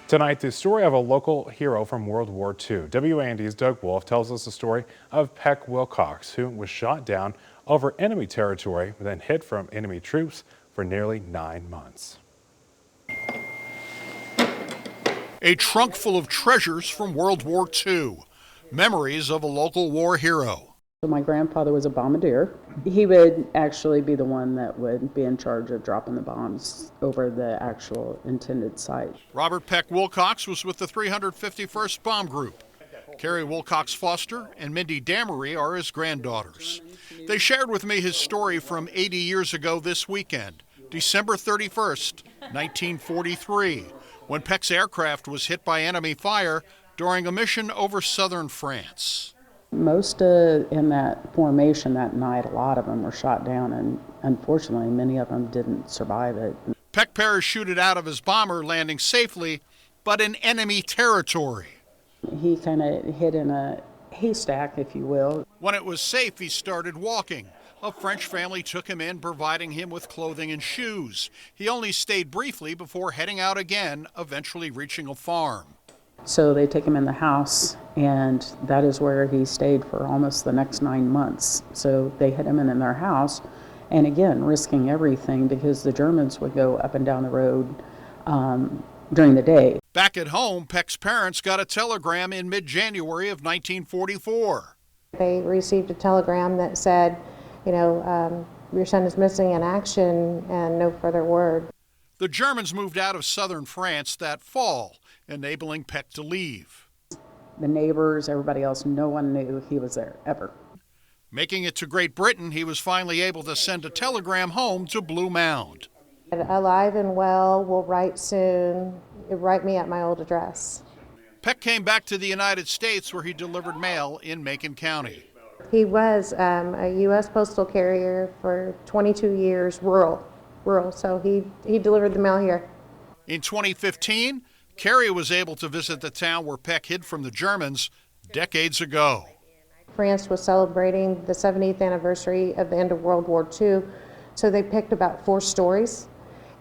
Tonight, the story of a local hero from World War II. WAND's Doug Wolfe tells us the story of Peck Wilcox, who was shot down over enemy territory, then hid from enemy troops for nearly 9 months. A trunk full of treasures from World War II, memories of a local war hero. So my grandfather was a bombardier. He would actually be the one that would be in charge of dropping the bombs over the actual intended site. Robert Peck Wilcox was with the 351st Bomb Group. Carrie Wilcox Foster and Mindy Damery are his granddaughters. They shared with me his story from 80 years ago this weekend, December 31st, 1943, when Peck's aircraft was hit by enemy fire during a mission over southern France. Most in that formation that night, a lot of them were shot down, and unfortunately many of them didn't survive it. Peck parachuted out of his bomber, landing safely, but in enemy territory. He kind of hid in a haystack, if you will. When it was safe, he started walking. A French family took him in, providing him with clothing and shoes. He only stayed briefly before heading out again, eventually reaching a farm. So they take him in the house, and that is where he stayed for almost the next 9 months. So they hid him in their house, and again, risking everything because the Germans would go up and down the road during the day. Back at home, Peck's parents got a telegram in mid-January of 1944. They received a telegram that said, your son is missing in action, and no further word. The Germans moved out of southern France that fall, enabling Peck to leave. The neighbors, everybody else, no one knew he was there, ever. Making it to Great Britain, he was finally able to send a telegram home to Blue Mound. Alive and well, will write soon. Write me at my old address. Peck came back to the United States, where he delivered mail in Macon County. He was a U.S. postal carrier for 22 years, rural. So he delivered the mail here. In 2015, Carrie was able to visit the town where Peck hid from the Germans decades ago. France was celebrating the 70th anniversary of the end of World War II, so they picked about 4 stories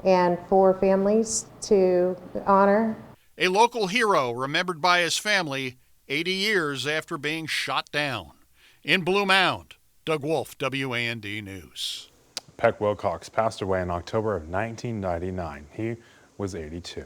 and 4 families to honor. A local hero remembered by his family 80 years after being shot down. In Blue Mound, Doug Wolfe, WAND News. Peck Wilcox passed away in October of 1999. He was 82.